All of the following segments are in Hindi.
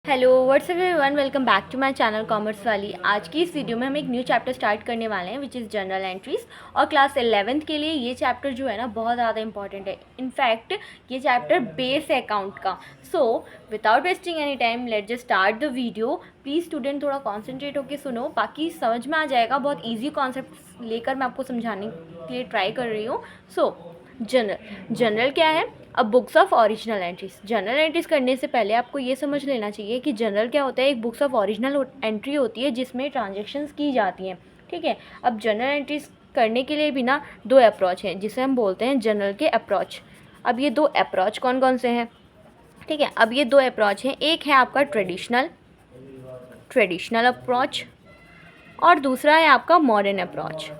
Hello what's up everyone, welcome back to my channel commerce वाली। आज की इस वीडियो में हम एक न्यू चैप्टर स्टार्ट करने वाले हैं विच इज़ जनरल एंट्रीज। और क्लास 11th के लिए ये चैप्टर जो है ना बहुत ज़्यादा इंपॉर्टेंट है। इनफैक्ट ये चैप्टर बेस है अकाउंट का। So without wasting any time let just start the video. Please student थोड़ा कॉन्सेंट्रेट होकर सुनो, बाकी समझ में आ जाएगा। बहुत ईजी कॉन्सेप्ट लेकर मैं आपको समझाने के लिए ट्राई कर रही हूँ। सो जनरल क्या है? अब books of original entries. General entries करने से पहले आपको ये समझ लेना चाहिए कि जनरल क्या होता है। एक बुक्स ऑफ ओरिजिनल एंट्री होती है जिसमें ट्रांजैक्शंस की जाती हैं, ठीक है। अब जनरल एंट्रीज करने के लिए भी ना दो अप्रोच हैं जिसे हम बोलते हैं जनरल के अप्रोच। अब ये दो अप्रोच कौन कौन से हैं, ठीक है। अब ये दो अप्रोच हैं, एक है आपका ट्रेडिशनल अप्रोच और दूसरा है आपका मॉडर्न अप्रोच।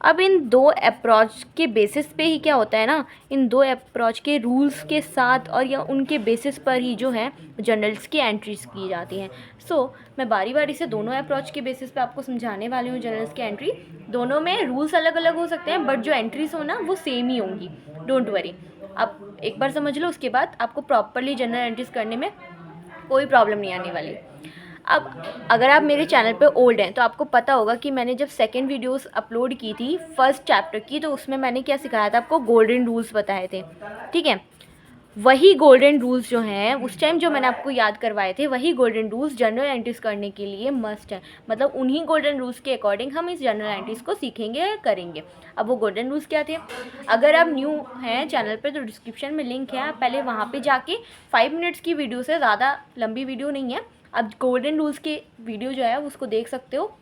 अब इन दो अप्रोच के बेसिस पे ही क्या होता है ना, इन दो अप्रोच के रूल्स के साथ और या उनके बेसिस पर ही जो है जनरल्स की एंट्रीज की जाती हैं। मैं बारी बारी से दोनों अप्रोच के बेसिस पे आपको समझाने वाली हूँ जनरल्स की एंट्री। दोनों में रूल्स अलग अलग हो सकते हैं बट जो एंट्रीज हो ना वो सेम ही होंगी, डोंट वरी। अब एक बार समझ लो, उसके बाद आपको प्रॉपरली जनरल एंट्रीज करने में कोई प्रॉब्लम नहीं आने वाली। अब अगर आप मेरे चैनल पे ओल्ड हैं तो आपको पता होगा कि मैंने जब सेकंड वीडियोस अपलोड की थी फर्स्ट चैप्टर की, तो उसमें मैंने क्या सिखाया था आपको, गोल्डन रूल्स बताए थे, ठीक है। वही गोल्डन रूल्स जो हैं उस टाइम जो मैंने आपको याद करवाए थे, वही गोल्डन रूल्स जनरल एंट्रीज करने के लिए मस्ट है। मतलब उन्हीं गोल्डन रूल्स के अकॉर्डिंग हम इस जनरल एंट्रीज को सीखेंगे करेंगे। अब वो गोल्डन रूल्स क्या थे? अगर आप न्यू हैं चैनल पे तो डिस्क्रिप्शन में लिंक है, आप पहले वहाँ पे जाके 5 मिनट्स की वीडियो से ज़्यादा लंबी वीडियो नहीं है, अब गोल्डन रूल्स के वीडियो जो है उसको देख सकते हो।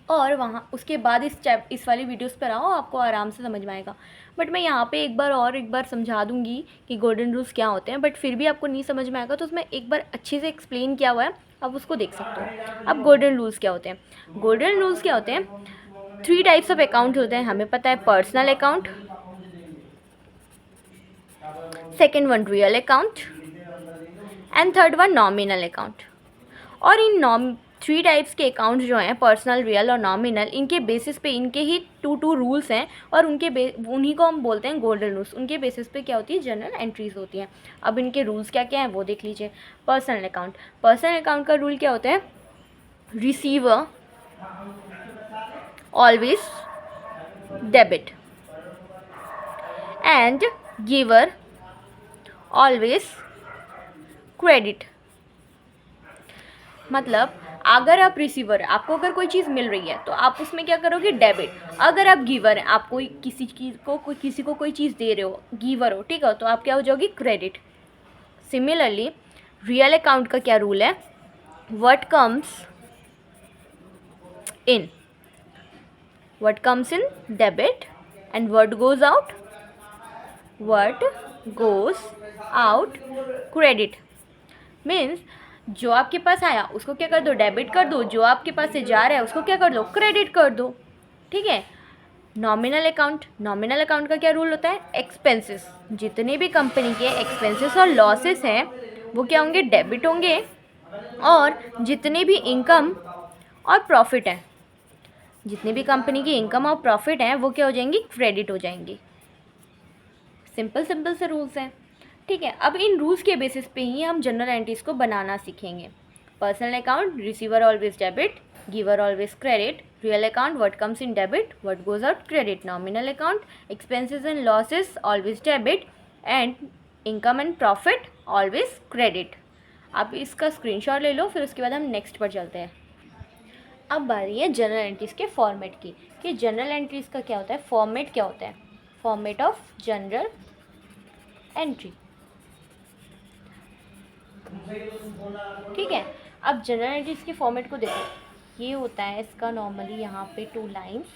और वहाँ उसके बाद इस वाली वीडियोस पर आओ, आपको आराम से समझ में आएगा। बट मैं यहाँ पे एक बार समझा दूँगी कि गोल्डन रूल्स क्या होते हैं, बट फिर भी आपको नहीं समझ में आएगा तो उसमें एक बार अच्छे से एक्सप्लेन किया हुआ है, आप उसको देख सकते हो। अब गोल्डन रूल्स क्या होते हैं? गोल्डन रूल्स क्या होते हैं? 3 टाइप्स ऑफ अकाउंट होते हैं, हमें पता है। Personal account, second one real account and third one nominal account. और इन 3 टाइप्स के अकाउंट जो हैं, पर्सनल, रियल और नॉमिनल, इनके बेसिस पे इनके ही टू रूल्स हैं और उन्हीं को हम बोलते हैं गोल्डन रूल्स। उनके बेसिस पे क्या होती है, जनरल एंट्रीज होती हैं। अब इनके रूल्स क्या क्या हैं वो देख लीजिए। पर्सनल अकाउंट का रूल क्या होता है? Receiver always debit and giver always credit. मतलब अगर आप रिसीवर, आपको अगर कोई चीज़ मिल रही है तो आप उसमें क्या करोगे, डेबिट। अगर आप गिवर हैं, आप किसी को कोई चीज़ दे रहे हो, गिवर हो, ठीक है, तो आप क्या हो जाओगे, क्रेडिट। सिमिलरली रियल अकाउंट का क्या रूल है? What comes in debit and what goes out credit. Means जो आपके पास आया उसको क्या कर दो, डेबिट कर दो। जो आपके पास से जा रहा है उसको क्या कर दो, क्रेडिट कर दो, ठीक है। नॉमिनल अकाउंट का क्या रूल होता है? एक्सपेंसेस, जितने भी कंपनी के एक्सपेंसेस और लॉसेस हैं वो क्या होंगे, डेबिट होंगे। और जितने भी इनकम और प्रॉफिट है, जितने भी कंपनी की इनकम और प्रॉफिट हैं वो क्या हो जाएंगी, क्रेडिट हो जाएंगी। सिंपल से रूल्स हैं, ठीक है। अब इन रूल्स के बेसिस पे ही हम जनरल एंट्रीज को बनाना सीखेंगे। Personal account, receiver always debit, giver always credit. Real account, what comes in debit, what goes out credit. Nominal account, expenses and losses always debit and income and profit always credit. आप इसका स्क्रीनशॉट ले लो, फिर उसके बाद हम नेक्स्ट पर चलते हैं। अब बारी है जनरल एंट्रीज के फॉर्मेट की, कि जनरल एंट्रीज का क्या होता है, फॉर्मेट क्या होता है। फॉर्मेट ऑफ जनरल एंट्री, ठीक है। अब जनरल एंट्रीज के फॉर्मेट को देखो, ये होता है इसका नॉर्मली यहाँ पे 2 lines.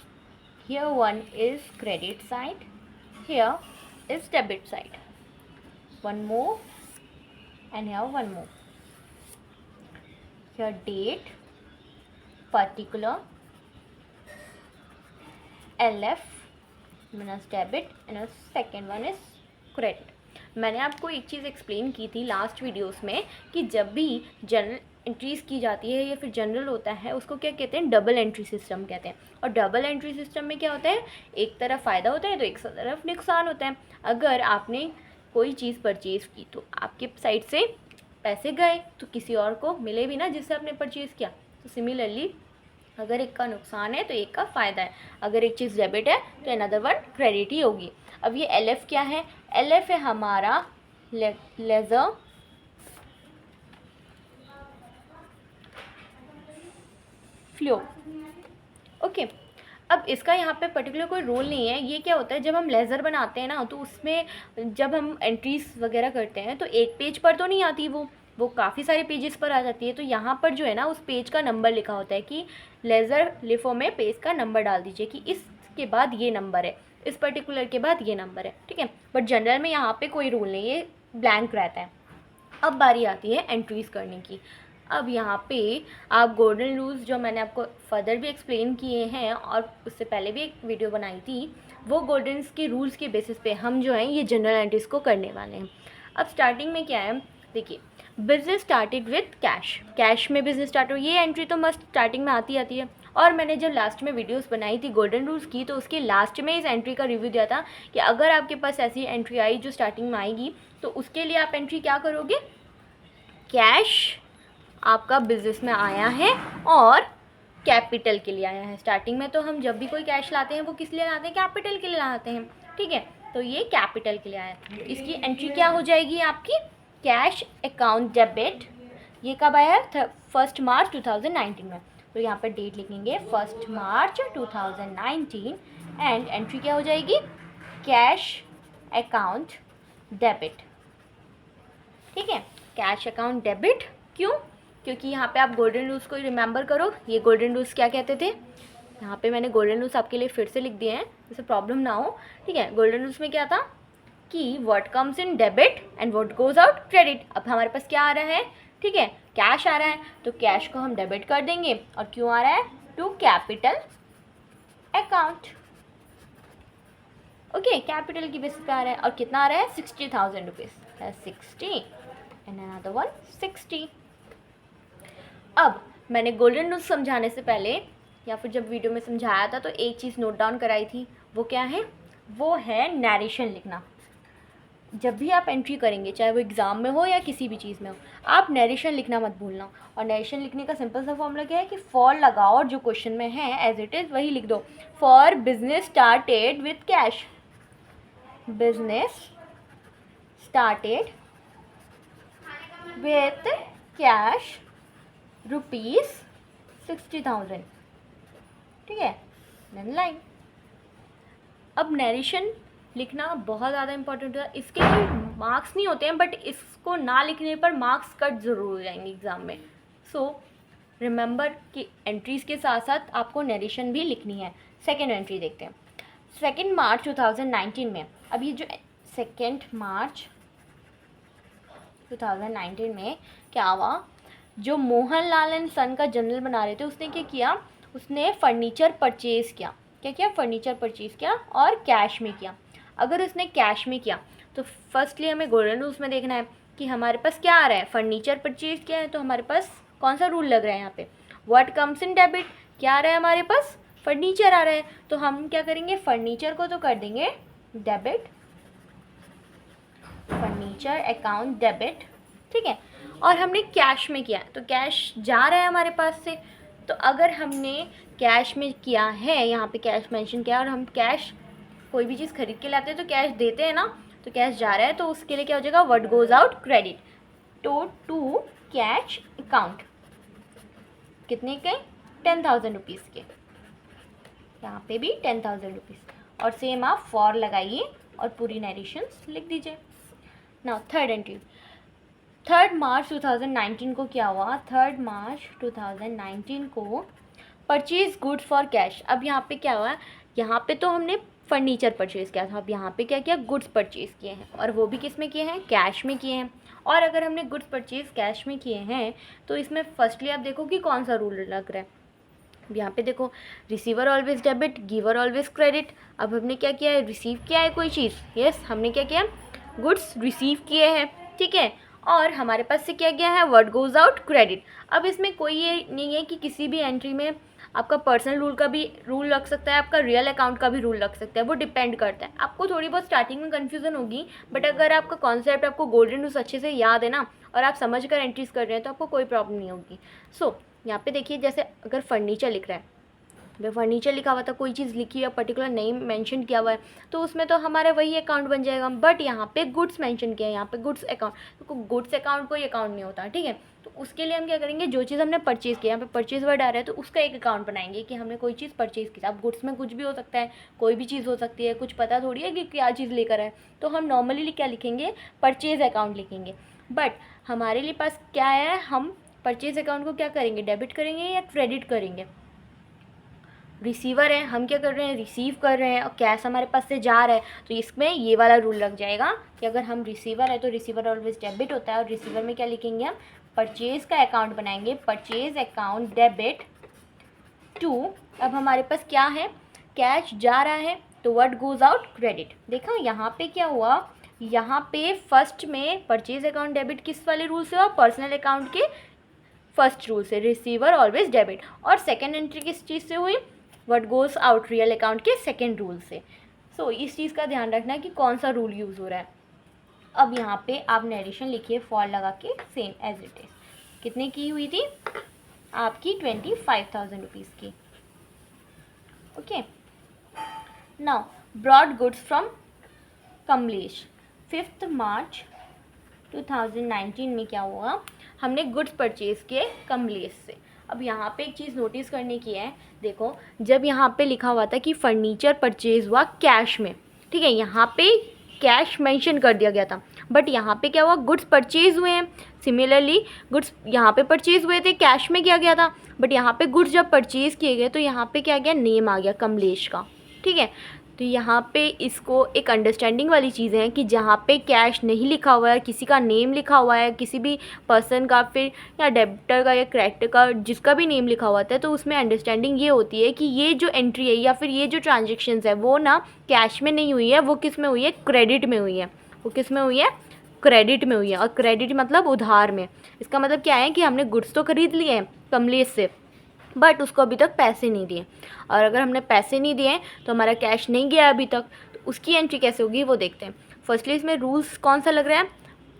Here one is credit side, here is debit side, one more and here one more. Here date, particular, LF minus debit and second one is credit. मैंने आपको एक चीज़ एक्सप्लेन की थी लास्ट वीडियोस में कि जब भी जनरल एंट्रीज की जाती है या फिर जनरल होता है उसको क्या कहते हैं, डबल एंट्री सिस्टम कहते हैं। और डबल एंट्री सिस्टम में क्या होता है, एक तरफ फ़ायदा होता है तो एक तरफ नुकसान होता है। अगर आपने कोई चीज़ परचेज़ की तो आपके साइड से पैसे गए तो किसी और को मिले भी ना जिससे आपने परचेज़ किया। तो सिमिलरली अगर एक का नुकसान है तो एक का फ़ायदा है, अगर एक चीज़ डेबिट है तो अनदर वन क्रेडिट ही होगी। अब ये LF क्या है? LF है हमारा लेज़र फ्लो। ओके, अब इसका यहाँ पे पर्टिकुलर कोई रोल नहीं है। ये क्या होता है, जब हम लेज़र बनाते हैं ना तो उसमें जब हम एंट्रीज वगैरह करते हैं तो एक पेज पर तो नहीं आती वो काफ़ी सारे पेजेस पर आ जाती है। तो यहाँ पर जो है ना उस पेज का नंबर लिखा होता है कि लेज़र लिफो में पेज का नंबर डाल दीजिए कि इसके बाद ये नंबर है, इस पर्टिकुलर के बाद ये नंबर है, ठीक है। बट जनरल में यहाँ पे कोई रूल नहीं है, ये ब्लैंक रहता है। अब बारी आती है एंट्रीज़ करने की। अब यहाँ पे आप गोल्डन रूल्स जो मैंने आपको फर्दर भी एक्सप्लेन किए हैं और उससे पहले भी एक वीडियो बनाई थी, वो गोल्डन के रूल्स के बेसिस पे हम जो हैं ये जनरल एंट्रीज़ को करने वाले हैं। अब स्टार्टिंग में क्या है, देखिए, बिजनेस स्टार्टेड विथ कैश में बिजनेस स्टार्ट हो, ये एंट्री तो मस्ट स्टार्टिंग में आती है। और मैंने जब लास्ट में वीडियोस बनाई थी गोल्डन रूल्स की तो उसके लास्ट में इस एंट्री का रिव्यू दिया था कि अगर आपके पास ऐसी एंट्री आई जो स्टार्टिंग में आएगी तो उसके लिए आप एंट्री क्या करोगे, कैश आपका बिजनेस में आया है और कैपिटल के लिए आया है। स्टार्टिंग में तो हम जब भी कोई कैश लाते हैं वो किस लिए लाते हैं, कैपिटल के लिए लाते हैं, ठीक है। तो ये कैपिटल के लिए आया है, इसकी एंट्री क्या हो जाएगी आपकी, कैश अकाउंट डेबिट। ये कब आया है, 1 मार्च 2019 में। तो यहाँ पर डेट लिखेंगे 1 मार्च 2019 एंड एंट्री क्या हो जाएगी, कैश अकाउंट डेबिट, ठीक है। कैश अकाउंट डेबिट क्यों, क्योंकि यहाँ पे आप गोल्डन रूल्स को रिमेंबर करो। ये गोल्डन रूल्स क्या कहते थे, यहाँ पे मैंने गोल्डन रूल्स आपके लिए फिर से लिख दिए हैं जिससे प्रॉब्लम ना हो, ठीक है। गोल्डन रूल्स में क्या था कि what comes in debit and what goes out credit. अब हमारे पास क्या आ रहा है, ठीक है, कैश आ रहा है तो कैश को हम डेबिट कर देंगे और क्यों आ रहा है, to capital account. Okay, capital की बेसिस पे आ रहा है और कितना आ रहा है, 60,000 रुपीज़, 60 एंड अनदर वन 60। अब मैंने गोल्डन रूल्स समझाने से पहले या फिर जब वीडियो में समझाया था तो एक चीज़ नोट डाउन कराई थी, वो क्या है, वो है नरेशन लिखना। जब भी आप एंट्री करेंगे चाहे वो एग्ज़ाम में हो या किसी भी चीज़ में हो, आप नरेशन लिखना मत भूलना। और नरेशन लिखने का सिंपल सा फॉर्मूला क्या है कि फॉर लगाओ और जो क्वेश्चन में है एज इट इज़ वही लिख दो। For business started with cash, business started with cash ₹60,000, ठीक है, देन लाइन। अब नरेशन लिखना बहुत ज़्यादा इंपॉर्टेंट है, इसके कोई मार्क्स नहीं होते हैं बट इसको ना लिखने पर मार्क्स कट ज़रूर हो जाएंगे एग्ज़ाम में। सो रिमेंबर कि एंट्रीज़ के साथ साथ आपको नरेशन भी लिखनी है। सेकेंड एंट्री देखते हैं, 2 मार्च 2019 में। अब ये जो 2 मार्च 2019 में क्या हुआ, जो मोहनलाल एंड सन का जर्नल बना रहे थे उसने क्या किया, उसने फर्नीचर परचेज़ किया। क्या किया, फर्नीचर परचेज़ किया और कैश में किया। अगर उसने कैश में किया तो फर्स्टली हमें गोल्डन रूल्स में देखना है कि हमारे पास क्या आ रहा है, फर्नीचर परचेज़ किया है तो हमारे पास कौन सा रूल लग रहा है यहाँ पे, व्हाट कम्स इन डेबिट, क्या आ रहा है हमारे पास, फर्नीचर आ रहा है। तो हम क्या करेंगे, फर्नीचर को तो कर देंगे डेबिट, फर्नीचर अकाउंट डेबिट, ठीक है। और हमने कैश में किया तो कैश जा रहा है हमारे पास से, तो अगर हमने कैश में किया है, यहाँ पे कैश मेंशन किया और हम कैश कोई भी चीज़ खरीद के लाते हैं तो कैश देते हैं ना, तो कैश जा रहा है तो उसके लिए क्या हो जाएगा, what goes out credit to cash account. कितने के, 10,000 रुपीज़ के, यहाँ पे भी 10,000 रुपीज़। और सेम आप फॉर लगाइए और पूरी नरेशंस लिख दीजिए। नाउ थर्ड एंट्री, 3 मार्च 2019 को क्या हुआ, 3 मार्च 2019 को परचेज गुड्स फॉर कैश। अब यहाँ पे क्या हुआ, यहाँ पे तो हमने फर्नीचर परचेज़ किया था, अब यहाँ पे क्या किया, गुड्स परचेज़ किए हैं और वो भी किस में किए हैं, कैश में किए हैं। और अगर हमने गुड्स परचेज़ कैश में किए हैं तो इसमें फर्स्टली आप देखो कि कौन सा रूल लग रहा है। अब यहाँ पे देखो, receiver always debit, giver always credit. अब हमने क्या किया है, रिसीव किया है कोई चीज़, यस हमने क्या किया, गुड्स रिसीव किए हैं, ठीक है। और हमारे पास से क्या गया है, व्हाट गोज आउट क्रेडिट। अब इसमें कोई ये नहीं है कि किसी भी एंट्री में आपका पर्सनल रूल का भी रूल लग सकता है, आपका रियल अकाउंट का भी रूल लग सकता है, वो डिपेंड करता है। आपको थोड़ी बहुत स्टार्टिंग में कन्फ्यूज़न होगी, बट अगर आपका कॉन्सेप्ट, आपको गोल्डन रूल्स अच्छे से याद है ना, और आप समझ कर एंट्रीज कर रहे हैं, तो आपको कोई प्रॉब्लम नहीं होगी। सो यहाँ पे देखिए, जैसे अगर फर्नीचर लिख रहा है, जब फर्नीचर लिखा हुआ था, कोई चीज़ लिखी है, पर्टिकुलर नेम मेंशन किया हुआ है, तो उसमें तो हमारा वही अकाउंट बन जाएगा। बट यहाँ पे गुड्स मेंशन किया है, यहाँ पे गुड्स अकाउंट, तो गुड्स अकाउंट कोई अकाउंट नहीं होता, ठीक है। तो उसके लिए हम क्या करेंगे, जो चीज़ हमने परचेज़ किया, यहाँ पे परचेज वर्ड आ रहा है, तो उसका एक अकाउंट बनाएंगे कि हमने कोई चीज़ परचेज़ की। अब गुड्स में कुछ भी हो सकता है, कोई भी चीज़ हो सकती है, कुछ पता थोड़ी है कि क्या चीज़ लेकर आए, तो हम नॉर्मली क्या लिखेंगे, परचेज़ अकाउंट लिखेंगे। बट हमारे लिए पास क्या है, हम परचेज़ अकाउंट को क्या करेंगे, डेबिट करेंगे या क्रेडिट करेंगे। रिसीवर है, हम क्या कर रहे हैं, रिसीव कर रहे हैं, और कैश हमारे पास से जा रहा है, तो इसमें ये वाला रूल लग जाएगा कि अगर हम रिसीवर है तो रिसीवर ऑलवेज डेबिट होता है। और रिसीवर में क्या लिखेंगे, हम परचेज़ का अकाउंट बनाएंगे, परचेज़ अकाउंट डेबिट टू। अब हमारे पास क्या है, कैश जा रहा है, तो व्हाट गोज़ आउट, क्रेडिट। देखो यहाँ पे क्या हुआ, यहाँ पे फर्स्ट में परचेज़ अकाउंट डेबिट किस वाले रूल से हुआ, पर्सनल अकाउंट के फर्स्ट रूल से, रिसीवर ऑलवेज डेबिट। और सेकेंड एंट्री किस चीज़ से हुई, what goes out, real account के सेकेंड रूल से। सो इस चीज़ का ध्यान रखना कि कौन सा रूल यूज़ हो रहा है। अब यहाँ पे आप नरेशन लिखिए फॉर लगा के, सेम एज इट इज़। कितने की हुई थी आपकी, 25,000 रुपीज़ की। Okay, now brought goods from Kamlesh. 5 March 2019 में क्या हुआ, हमने गुड्स परचेज़ किए कमलेश से। अब यहाँ पे एक चीज़ नोटिस करने की है, देखो जब यहाँ पे लिखा हुआ था कि फर्नीचर परचेज़ हुआ कैश में, ठीक है, यहाँ पे कैश मेंशन कर दिया गया था, बट यहाँ पे क्या हुआ, गुड्स परचेज़ हुए हैं। सिमिलरली गुड्स यहाँ पे परचेज़ हुए थे, कैश में किया गया था, बट यहाँ पे गुड्स जब परचेज़ किए गए तो यहाँ पे क्या गया, नेम आ गया कमलेश का, ठीक है। तो यहाँ पे इसको एक अंडरस्टैंडिंग वाली चीज़ें हैं कि जहाँ पे कैश नहीं लिखा हुआ है, किसी का नेम लिखा हुआ है, किसी भी पर्सन का, फिर या डेबिटर का या क्रेडिटर का, जिसका भी नेम लिखा हुआ है, तो उसमें अंडरस्टैंडिंग ये होती है कि ये जो एंट्री है या फिर ये जो ट्रांजेक्शन्स है वो ना कैश में नहीं हुई है, वो किस में हुई है, क्रेडिट में हुई है। वो किस में हुई है, क्रेडिट में हुई है। और क्रेडिट मतलब उधार में। इसका मतलब क्या है कि हमने गुड्स तो खरीद लिए हैं कमलेश से, बट उसको अभी तक पैसे नहीं दिए, और अगर हमने पैसे नहीं दिए तो हमारा कैश नहीं गया अभी तक, तो उसकी एंट्री कैसे होगी वो देखते हैं। फर्स्टली इसमें रूल्स कौन सा लग रहा है,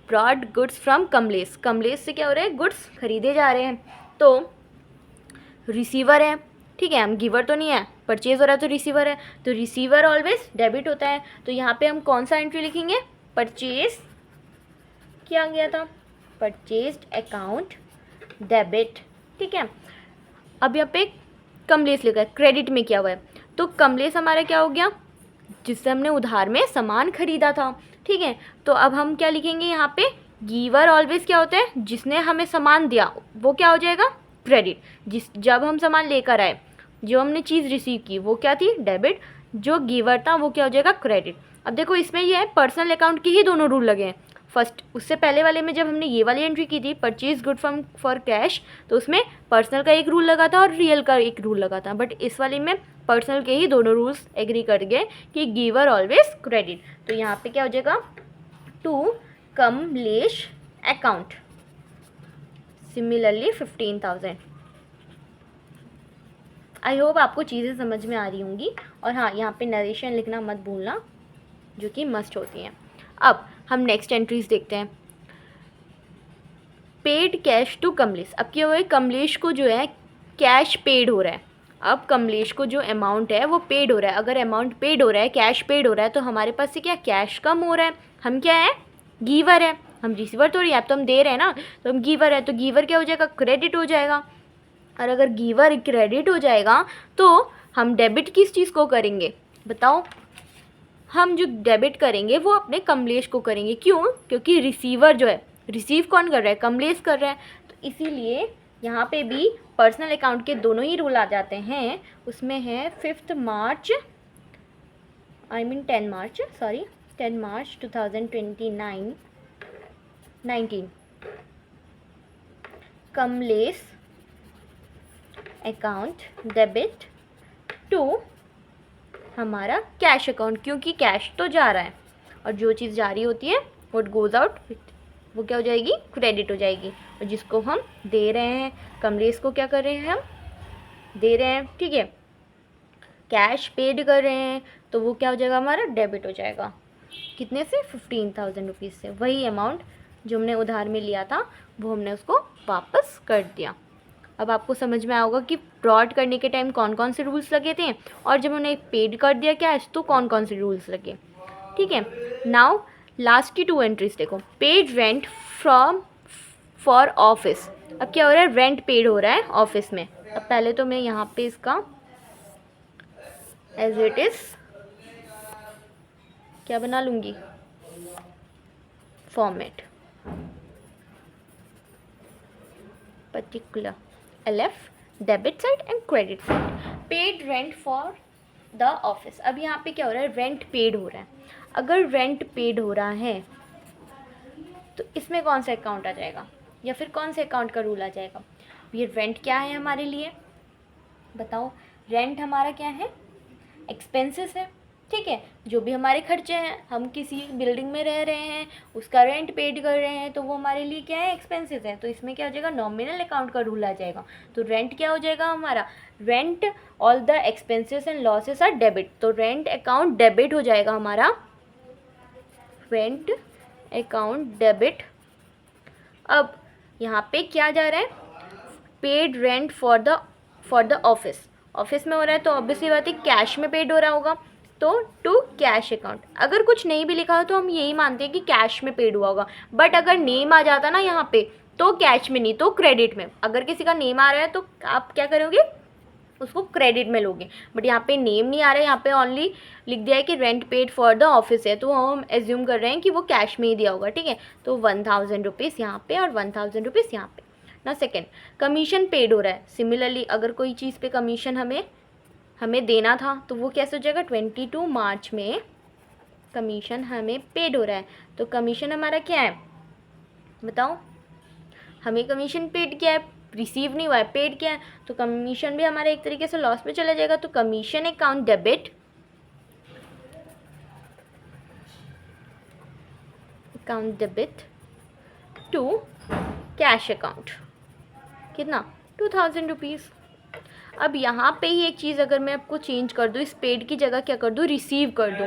brought goods from Kamlesh. Kamlesh से क्या हो रहा है, गुड्स खरीदे जा रहे हैं, तो रिसीवर है, ठीक है, हम गिवर तो नहीं है, परचेज हो रहा है तो रिसीवर है, तो रिसीवर ऑलवेज डेबिट होता है। तो यहाँ पे हम कौन सा एंट्री लिखेंगे, परचेज किया गया था, परचेज्ड अकाउंट डेबिट, ठीक है। अब यहाँ पे कमलेश लिखा है, क्रेडिट में किया हुआ है, तो कमलेश हमारा क्या हो गया, जिससे हमने उधार में सामान खरीदा था, ठीक है। तो अब हम क्या लिखेंगे यहाँ पे, गिवर ऑलवेज क्या होता है, जिसने हमें सामान दिया वो क्या हो जाएगा, क्रेडिट। जब हम सामान लेकर आए, जो हमने चीज़ रिसीव की वो क्या थी, डेबिट, जो गिवर था वो क्या हो जाएगा, क्रेडिट। अब देखो इसमें ये है, पर्सनल अकाउंट के ही दोनों रूल लगे हैं। फर्स्ट, उससे पहले वाले में जब हमने ये वाली एंट्री की थी, purchase good from for cash, तो उसमें पर्सनल का एक रूल लगा था और रियल का एक रूल लगा था, बट इस वाले में पर्सनल के ही दोनों रूल्स एग्री कर गए कि गिवर ऑलवेज क्रेडिट। तो यहाँ पे क्या हो जाएगा, to Kamlesh account, similarly 15,000। I hope आपको चीज़ें समझ में आ रही होंगी। और हाँ, यहाँ पे नरेशन लिखना मत भूलना, जो कि मस्ट होती हैं। अब हम नेक्स्ट एंट्रीज देखते हैं। Paid cash to Kamlesh. अब क्या हुआ है, कमलेश को जो है कैश पेड हो रहा है। अब कमलेश को जो अमाउंट है वो पेड हो रहा है। अगर अमाउंट पेड हो रहा है, कैश पेड हो रहा है, तो हमारे पास से क्या कैश कम हो रहा है। हम क्या है, गिवर है, हम रिसीवर तो नहीं, अब तो हम दे रहे हैं ना, तो हम गिवर है, तो गिवर क्या हो जाएगा, क्रेडिट हो जाएगा। और अगर गिवर क्रेडिट हो जाएगा तो हम डेबिट किस चीज़ को करेंगे बताओ, हम जो डेबिट करेंगे वो अपने कमलेश को करेंगे। क्यों, क्योंकि रिसीवर जो है, रिसीव कौन कर रहा है, कमलेश कर रहा है, तो इसीलिए यहाँ पे भी पर्सनल अकाउंट के दोनों ही रूल आ जाते हैं। उसमें है 10 मार्च 2019 कमलेश अकाउंट डेबिट टू हमारा कैश अकाउंट, क्योंकि कैश तो जा रहा है और जो चीज़ जा रही होती है व्हाट गोज़ आउट वो क्या हो जाएगी, क्रेडिट हो जाएगी। और जिसको हम दे रहे हैं, कमलेश को क्या कर रहे हैं हम, दे रहे हैं, ठीक है, कैश पेड कर रहे हैं, तो वो क्या हो जाएगा हमारा, डेबिट हो जाएगा। कितने से, 15,000 रुपीज़ से। वही अमाउंट जो हमने उधार में लिया था वो हमने उसको वापस कर दिया। अब आपको समझ में आएगा कि फ्रॉड करने के टाइम कौन कौन से रूल्स लगे थे, और जब उन्हें पेड कर दिया कैश तो कौन कौन से रूल्स लगे, ठीक है। नाउ लास्ट की 2 एंट्रीज देखो। Paid rent from for office. अब क्या हो रहा है, रेंट पेड हो रहा है ऑफिस में। अब पहले तो मैं यहाँ पे इसका एज इट इज़ क्या बना लूँगी, format, particular LF, debit side and credit side. Paid rent for the office. अब यहाँ पे क्या हो रहा है, रेंट पेड हो रहा है। अगर रेंट पेड हो रहा है तो इसमें कौन सा अकाउंट आ जाएगा, या फिर कौन से अकाउंट का रूल आ जाएगा। ये रेंट क्या है हमारे लिए, बताओ। रेंट हमारा क्या है, एक्सपेंसेस है, ठीक है। जो भी हमारे खर्चे हैं, हम किसी बिल्डिंग में रह रहे हैं, उसका रेंट पेड कर रहे हैं, तो वो हमारे लिए क्या है, एक्सपेंसेस है। तो इसमें क्या हो जाएगा, नॉमिनल अकाउंट का रूल आ जाएगा। तो रेंट क्या हो जाएगा हमारा, rent all the expenses and losses are debit. तो रेंट अकाउंट डेबिट हो जाएगा हमारा, रेंट अकाउंट डेबिट। अब यहाँ पे क्या जा रहा है, paid rent for the office. Office में हो रहा है तो ऑब्वियसली बात है कैश में पेड हो रहा होगा, तो टू कैश अकाउंट। अगर कुछ नहीं भी लिखा हो तो हम यही मानते हैं कि कैश में पेड हुआ होगा। बट अगर नेम आ जाता ना यहाँ पे, तो कैश में नहीं तो क्रेडिट में। अगर किसी का नेम आ रहा है तो आप क्या करोगे, उसको क्रेडिट में लोगे। बट यहाँ पे नेम नहीं आ रहा है, यहाँ पे ओनली लिख दिया है कि rent paid for the office है, तो हम एज्यूम कर रहे हैं कि वो कैश में ही दिया होगा, ठीक है। तो 1,000 रुपीज़ यहाँ पे और 1,000 रुपीज़ यहाँ पे ना। सेकेंड, कमीशन पेड हो रहा है। सिमिलरली अगर कोई चीज़ पे कमीशन हमें देना था तो वो कैसे हो जाएगा, 22 मार्च में कमीशन हमें पेड हो रहा है। तो कमीशन हमारा क्या है, बताओ। हमें कमीशन पेड किया है, रिसीव नहीं हुआ है, पेड किया है, तो कमीशन भी हमारे एक तरीके से लॉस में चला जाएगा। तो commission account debit, account debit to cash account, कितना, 2,000 रुपीज़। अब यहाँ पे ही एक चीज़ अगर मैं आपको चेंज कर दूँ, इस पेड की जगह क्या कर दूँ, रिसीव कर दूँ,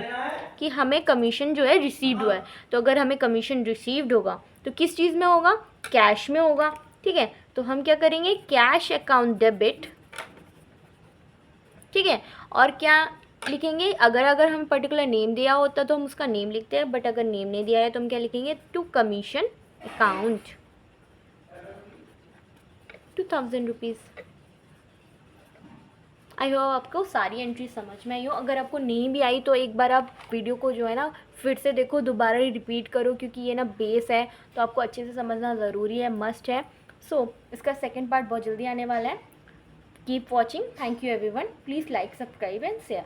कि हमें कमीशन जो है रिसीव्ड हुआ है। तो अगर हमें कमीशन रिसीव्ड होगा तो किस चीज़ में होगा, कैश में होगा, ठीक है। तो हम क्या करेंगे, कैश अकाउंट डेबिट, ठीक है। और क्या लिखेंगे, अगर हम पर्टिकुलर नेम दिया होता तो हम उसका नेम लिखते हैं, बट अगर नेम नहीं दिया है तो हम क्या लिखेंगे, to commission account 2,000 rupees. I hope आपको सारी एंट्री समझ में आई हो। अगर आपको नहीं भी आई तो एक बार आप वीडियो को जो है ना फिर से देखो, दोबारा रिपीट करो, क्योंकि ये ना बेस है तो आपको अच्छे से समझना ज़रूरी है, मस्ट है। सो इसका सेकंड पार्ट बहुत जल्दी आने वाला है। Keep watching. Thank you everyone. Please like, subscribe and share.